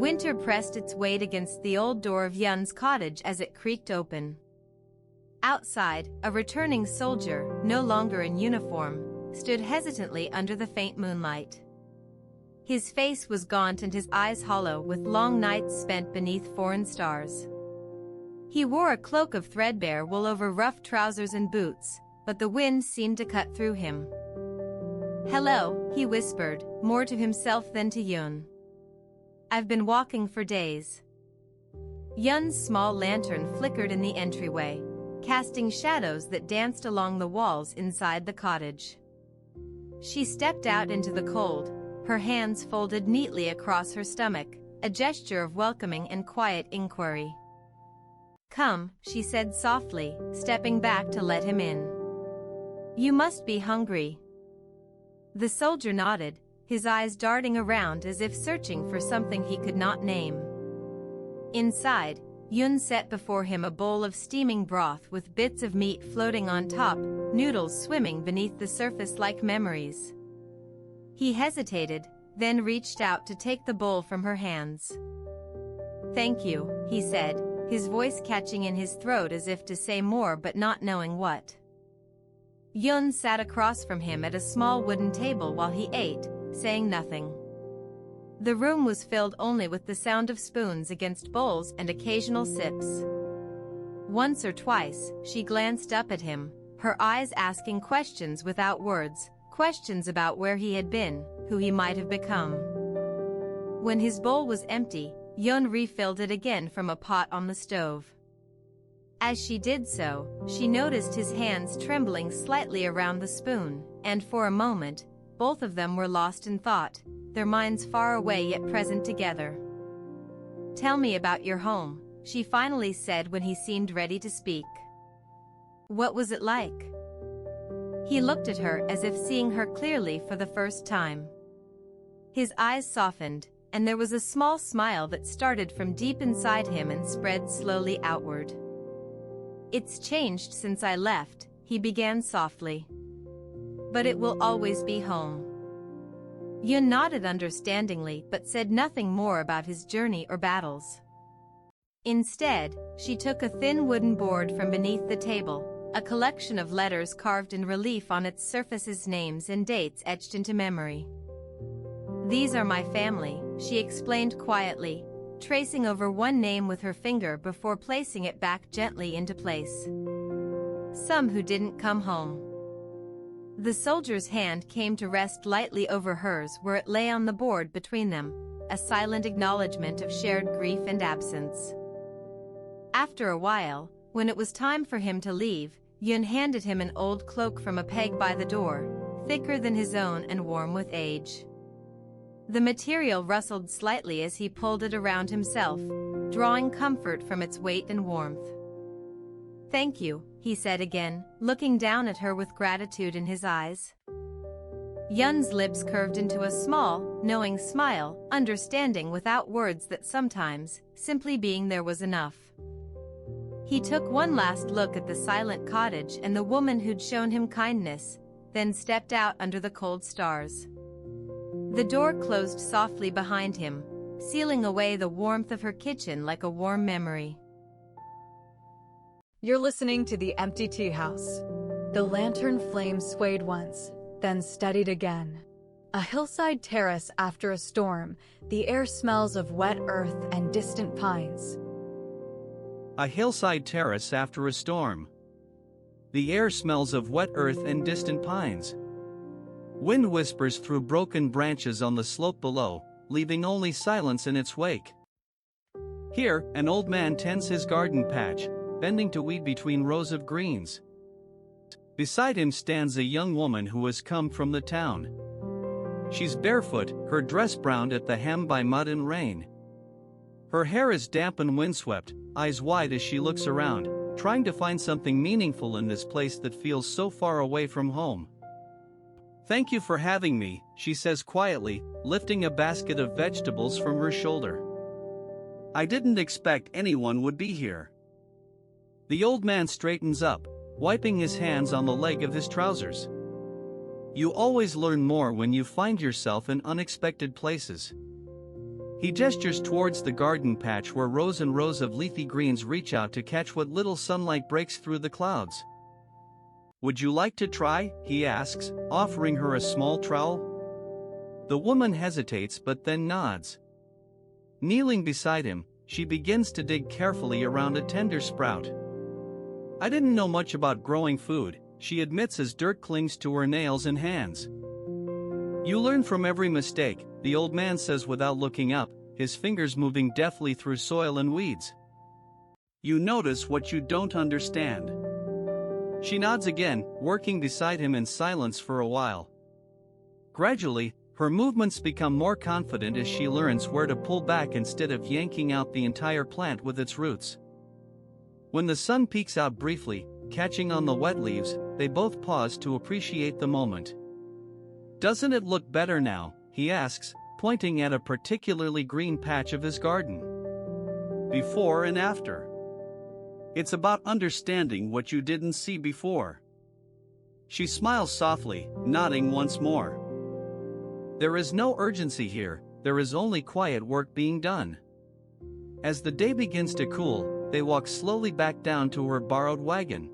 Winter pressed its weight against the old door of Yun's cottage as it creaked open. Outside, a returning soldier, no longer in uniform, stood hesitantly under the faint moonlight. His face was gaunt and his eyes hollow with long nights spent beneath foreign stars. He wore a cloak of threadbare wool over rough trousers and boots, but the wind seemed to cut through him. "Hello," he whispered, more to himself than to Yun. "I've been walking for days." Yun's small lantern flickered in the entryway, casting shadows that danced along the walls inside the cottage. She stepped out into the cold, her hands folded neatly across her stomach, a gesture of welcoming and quiet inquiry. "Come," she said softly, stepping back to let him in. "You must be hungry." The soldier nodded, his eyes darting around as if searching for something he could not name. Inside, Yun set before him a bowl of steaming broth with bits of meat floating on top, noodles swimming beneath the surface like memories. He hesitated, then reached out to take the bowl from her hands. "Thank you," he said, his voice catching in his throat as if to say more but not knowing what. Yun sat across from him at a small wooden table while he ate, saying nothing. The room was filled only with the sound of spoons against bowls and occasional sips. Once or twice, she glanced up at him, her eyes asking questions without words, questions about where he had been, who he might have become. When his bowl was empty, Yun refilled it again from a pot on the stove. As she did so, she noticed his hands trembling slightly around the spoon, and for a moment, both of them were lost in thought, their minds far away yet present together. "Tell me about your home," she finally said when he seemed ready to speak. "What was it like?" He looked at her as if seeing her clearly for the first time. His eyes softened, and there was a small smile that started from deep inside him and spread slowly outward. "It's changed since I left," he began softly. "But it will always be home." Yun nodded understandingly but said nothing more about his journey or battles. Instead, she took a thin wooden board from beneath the table, a collection of letters carved in relief on its surfaces, names and dates etched into memory. "These are my family," she explained quietly, tracing over one name with her finger before placing it back gently into place. "Some who didn't come home." The soldier's hand came to rest lightly over hers where it lay on the board between them, a silent acknowledgement of shared grief and absence. After a while, when it was time for him to leave, Yun handed him an old cloak from a peg by the door, thicker than his own and warm with age. The material rustled slightly as he pulled it around himself, drawing comfort from its weight and warmth. "Thank you," he said again, looking down at her with gratitude in his eyes. Yun's lips curved into a small, knowing smile, understanding without words that sometimes, simply being there was enough. He took one last look at the silent cottage and the woman who'd shown him kindness, then stepped out under the cold stars. The door closed softly behind him, sealing away the warmth of her kitchen like a warm memory. You're listening to the Empty Teahouse. The lantern flame swayed once, then steadied again. A hillside terrace after a storm, the air smells of wet earth and distant pines. A hillside terrace after a storm. The air smells of wet earth and distant pines. Wind whispers through broken branches on the slope below, leaving only silence in its wake. Here, an old man tends his garden patch, bending to weed between rows of greens. Beside him stands a young woman who has come from the town. She's barefoot, her dress browned at the hem by mud and rain. Her hair is damp and windswept, eyes wide as she looks around, trying to find something meaningful in this place that feels so far away from home. "Thank you for having me," she says quietly, lifting a basket of vegetables from her shoulder. "I didn't expect anyone would be here." The old man straightens up, wiping his hands on the leg of his trousers. "You always learn more when you find yourself in unexpected places." He gestures towards the garden patch where rows and rows of leafy greens reach out to catch what little sunlight breaks through the clouds. "Would you like to try?" he asks, offering her a small trowel. The woman hesitates but then nods. Kneeling beside him, she begins to dig carefully around a tender sprout. "I didn't know much about growing food," she admits as dirt clings to her nails and hands. "You learn from every mistake," the old man says without looking up, his fingers moving deftly through soil and weeds. "You notice what you don't understand." She nods again, working beside him in silence for a while. Gradually, her movements become more confident as she learns where to pull back instead of yanking out the entire plant with its roots. When the sun peeks out briefly, catching on the wet leaves, they both pause to appreciate the moment. "Doesn't it look better now?" he asks, pointing at a particularly green patch of his garden. "Before and after. It's about understanding what you didn't see before." She smiles softly, nodding once more. There is no urgency here, there is only quiet work being done. As the day begins to cool, they walk slowly back down to her borrowed wagon.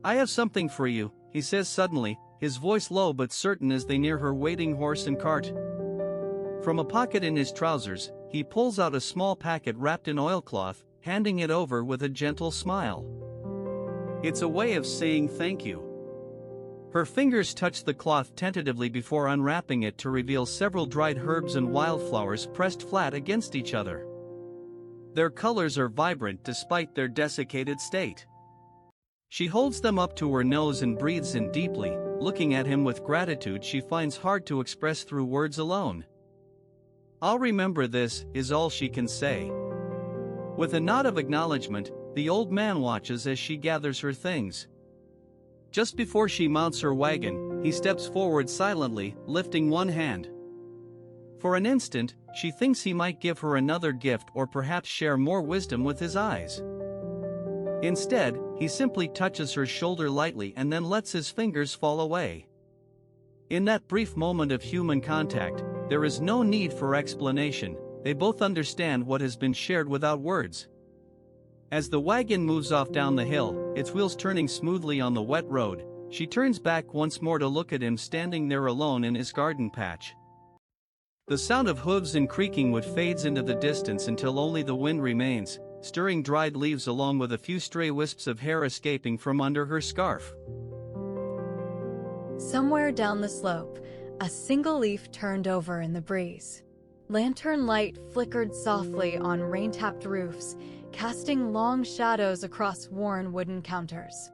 "I have something for you," he says suddenly, his voice low but certain as they near her waiting horse and cart. From a pocket in his trousers, he pulls out a small packet wrapped in oilcloth, handing it over with a gentle smile. It's a way of saying thank you. Her fingers touch the cloth tentatively before unwrapping it to reveal several dried herbs and wildflowers pressed flat against each other. Their colors are vibrant despite their desiccated state. She holds them up to her nose and breathes in deeply, looking at him with gratitude she finds hard to express through words alone. "I'll remember this," is all she can say. With a nod of acknowledgement, the old man watches as she gathers her things. Just before she mounts her wagon, he steps forward silently, lifting one hand. For an instant, she thinks he might give her another gift or perhaps share more wisdom with his eyes. Instead, he simply touches her shoulder lightly and then lets his fingers fall away. In that brief moment of human contact, there is no need for explanation, they both understand what has been shared without words. As the wagon moves off down the hill, its wheels turning smoothly on the wet road, she turns back once more to look at him standing there alone in his garden patch. The sound of hooves and creaking wood fades into the distance until only the wind remains, stirring dried leaves along with a few stray wisps of hair escaping from under her scarf. Somewhere down the slope, a single leaf turned over in the breeze. Lantern light flickered softly on rain-tapped roofs, casting long shadows across worn wooden counters.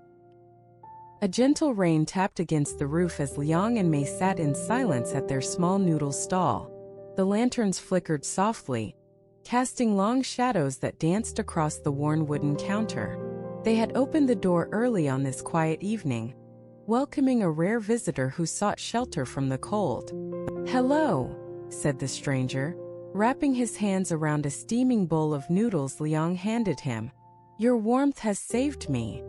A gentle rain tapped against the roof as Liang and Mei sat in silence at their small noodle stall. The lanterns flickered softly, casting long shadows that danced across the worn wooden counter. They had opened the door early on this quiet evening, welcoming a rare visitor who sought shelter from the cold. "Hello," said the stranger, wrapping his hands around a steaming bowl of noodles Liang handed him. "Your warmth has saved me."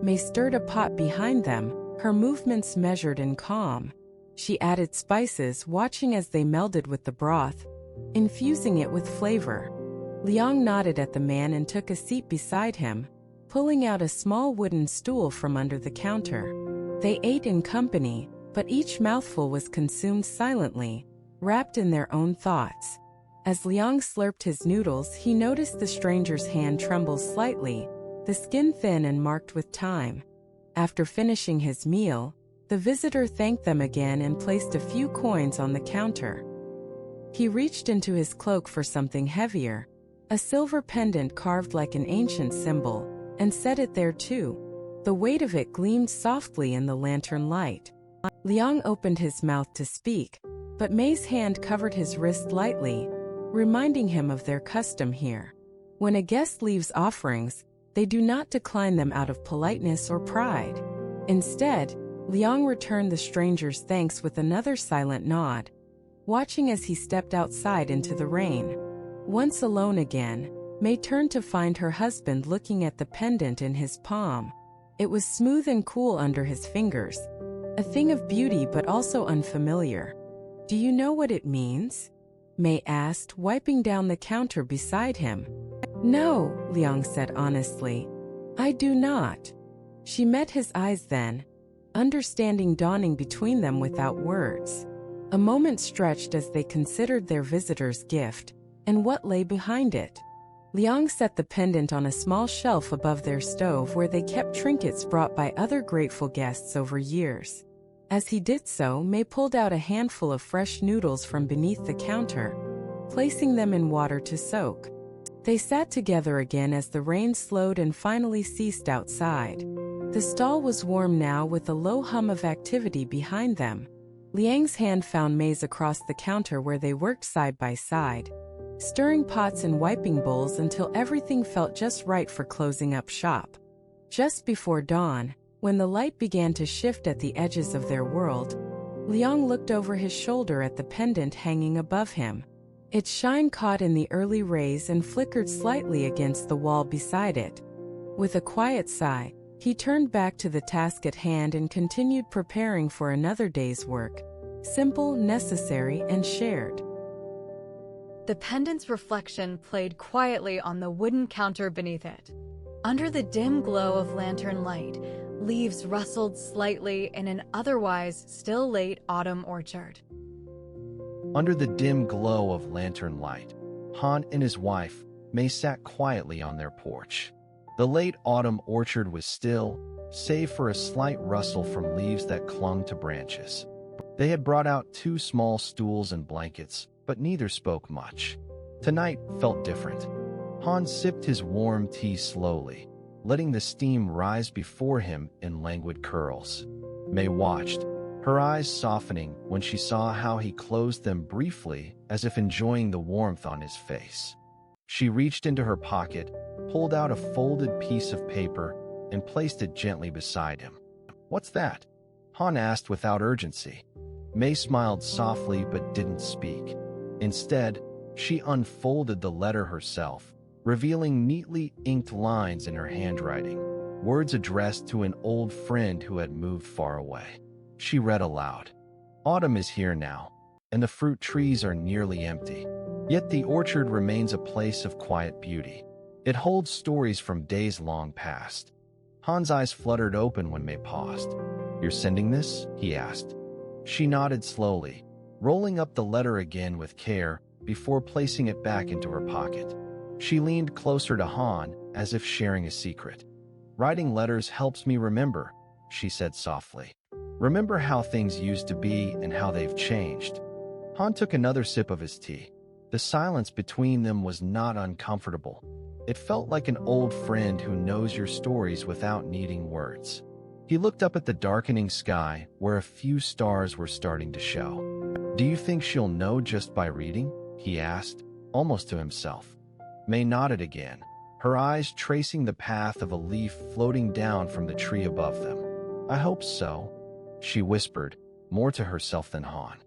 Mei stirred a pot behind them, her movements measured and calm. She added spices, watching as they melded with the broth, infusing it with flavor. Liang nodded at the man and took a seat beside him, pulling out a small wooden stool from under the counter. They ate in company, but each mouthful was consumed silently, wrapped in their own thoughts. As Liang slurped his noodles, he noticed the stranger's hand tremble slightly, the skin thin and marked with time. After finishing his meal, the visitor thanked them again and placed a few coins on the counter. He reached into his cloak for something heavier, a silver pendant carved like an ancient symbol, and set it there too. The weight of it gleamed softly in the lantern light. Liang opened his mouth to speak, but Mei's hand covered his wrist lightly, reminding him of their custom here. When a guest leaves offerings, they do not decline them out of politeness or pride. Instead, Liang returned the stranger's thanks with another silent nod, watching as he stepped outside into the rain. Once alone again, Mei turned to find her husband looking at the pendant in his palm. It was smooth and cool under his fingers, a thing of beauty but also unfamiliar. "Do you know what it means?" May asked, wiping down the counter beside him. No, Liang said honestly. I do not. She met his eyes then, understanding dawning between them without words. A moment stretched as they considered their visitor's gift, and what lay behind it. Liang set the pendant on a small shelf above their stove where they kept trinkets brought by other grateful guests over years. As he did so, May pulled out a handful of fresh noodles from beneath the counter, placing them in water to soak. They sat together again as the rain slowed and finally ceased outside. The stall was warm now with a low hum of activity behind them. Liang's hand found May's across the counter where they worked side by side, stirring pots and wiping bowls until everything felt just right for closing up shop. Just before dawn, when the light began to shift at the edges of their world, Liang looked over his shoulder at the pendant hanging above him. Its shine caught in the early rays and flickered slightly against the wall beside it. With a quiet sigh, he turned back to the task at hand and continued preparing for another day's work. Simple, necessary, and shared. The pendant's reflection played quietly on the wooden counter beneath it. Under the dim glow of lantern light, leaves rustled slightly in an otherwise still late autumn orchard. Under the dim glow of lantern light, Han and his wife, May, sat quietly on their porch. The late autumn orchard was still, save for a slight rustle from leaves that clung to branches. They had brought out 2 small stools and blankets, but neither spoke much. Tonight felt different. Han sipped his warm tea slowly, letting the steam rise before him in languid curls. May watched, her eyes softening when she saw how he closed them briefly, as if enjoying the warmth on his face. She reached into her pocket, pulled out a folded piece of paper, and placed it gently beside him. "What's that?" Han asked without urgency. May smiled softly but didn't speak. Instead, she unfolded the letter herself, revealing neatly inked lines in her handwriting, words addressed to an old friend who had moved far away. She read aloud. "Autumn is here now, and the fruit trees are nearly empty. Yet the orchard remains a place of quiet beauty. It holds stories from days long past." Han's eyes fluttered open when May paused. "You're sending this?" he asked. She nodded slowly, rolling up the letter again with care before placing it back into her pocket. She leaned closer to Han, as if sharing a secret. "Writing letters helps me remember," she said softly. "Remember how things used to be and how they've changed." Han took another sip of his tea. The silence between them was not uncomfortable. It felt like an old friend who knows your stories without needing words. He looked up at the darkening sky, where a few stars were starting to show. "Do you think she'll know just by reading?" he asked, almost to himself. May nodded again, her eyes tracing the path of a leaf floating down from the tree above them. "I hope so," she whispered, more to herself than Han.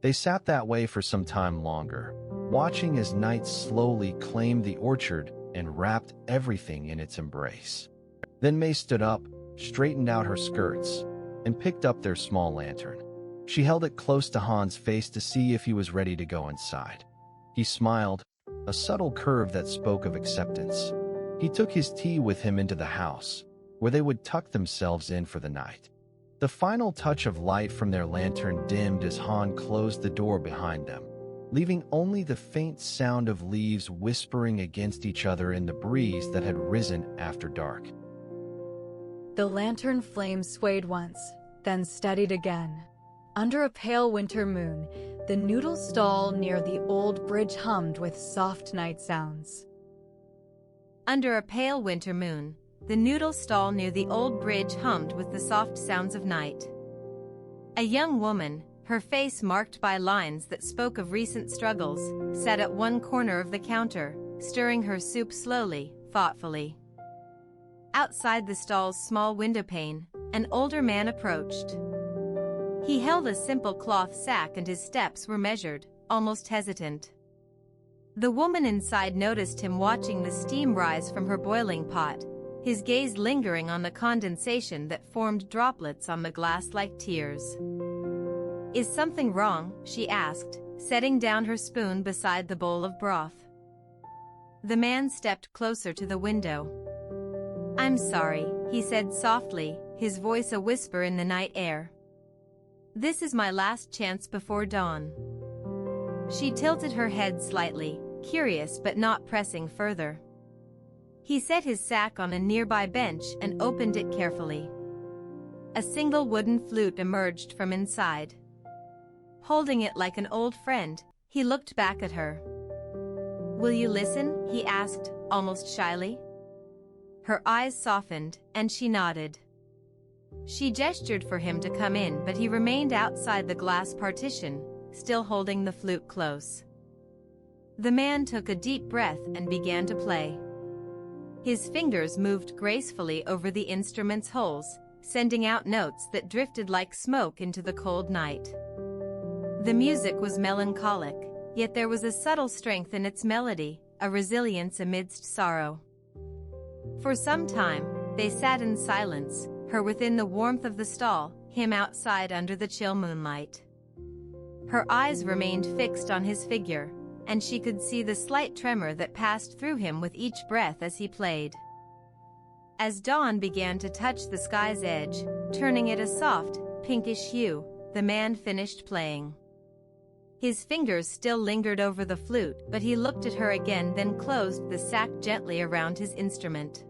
They sat that way for some time longer, watching as night slowly claimed the orchard and wrapped everything in its embrace. Then May stood up, straightened out her skirts, and picked up their small lantern. She held it close to Han's face to see if he was ready to go inside. He smiled, a subtle curve that spoke of acceptance. He took his tea with him into the house, where they would tuck themselves in for the night. The final touch of light from their lantern dimmed as Han closed the door behind them, leaving only the faint sound of leaves whispering against each other in the breeze that had risen after dark. The lantern flame swayed once, then steadied again. Under a pale winter moon, the noodle stall near the old bridge hummed with soft night sounds. Under a pale winter moon, the noodle stall near the old bridge hummed with the soft sounds of night. A young woman, her face marked by lines that spoke of recent struggles, sat at one corner of the counter, stirring her soup slowly, thoughtfully. Outside the stall's small windowpane, an older man approached. He held a simple cloth sack and his steps were measured, almost hesitant. The woman inside noticed him watching the steam rise from her boiling pot, his gaze lingering on the condensation that formed droplets on the glass like tears. "Is something wrong?" she asked, setting down her spoon beside the bowl of broth. The man stepped closer to the window. "I'm sorry," he said softly, his voice a whisper in the night air. "This is my last chance before dawn." She tilted her head slightly, curious but not pressing further. He set his sack on a nearby bench and opened it carefully. A single wooden flute emerged from inside. Holding it like an old friend, he looked back at her. "Will you listen?" he asked, almost shyly. Her eyes softened, and she nodded. She gestured for him to come in, but he remained outside the glass partition, still holding the flute close. The man took a deep breath and began to play. His fingers moved gracefully over the instrument's holes, sending out notes that drifted like smoke into the cold night. The music was melancholic, yet there was a subtle strength in its melody, a resilience amidst sorrow. For some time, they sat in silence, her within the warmth of the stall, him outside under the chill moonlight. Her eyes remained fixed on his figure, and she could see the slight tremor that passed through him with each breath as he played. As dawn began to touch the sky's edge, turning it a soft, pinkish hue, the man finished playing. His fingers still lingered over the flute, but he looked at her again, then closed the sack gently around his instrument.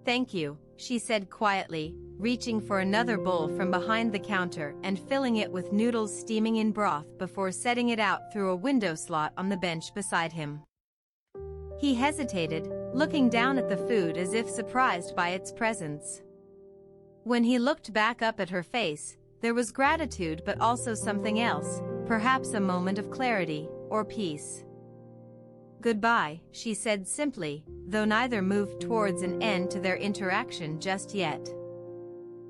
"Thank you," she said quietly, reaching for another bowl from behind the counter and filling it with noodles steaming in broth before setting it out through a window slot on the bench beside him. He hesitated, looking down at the food as if surprised by its presence. When he looked back up at her face, there was gratitude but also something else, perhaps a moment of clarity or peace. "Goodbye," she said simply, though neither moved towards an end to their interaction just yet.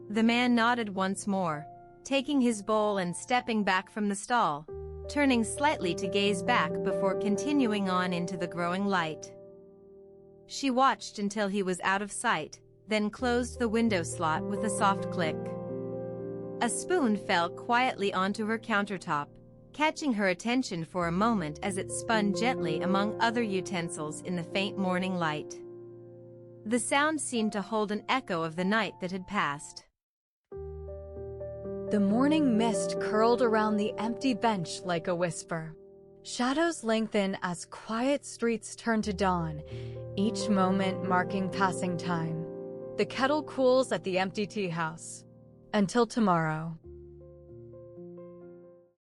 The man nodded once more, taking his bowl and stepping back from the stall, turning slightly to gaze back before continuing on into the growing light. She watched until he was out of sight, then closed the window slot with a soft click. A spoon fell quietly onto her countertop, catching her attention for a moment as it spun gently among other utensils in the faint morning light. The sound seemed to hold an echo of the night that had passed. The morning mist curled around the empty bench like a whisper. Shadows lengthen as quiet streets turn to dawn, each moment marking passing time. The kettle cools at the empty tea house. Until tomorrow.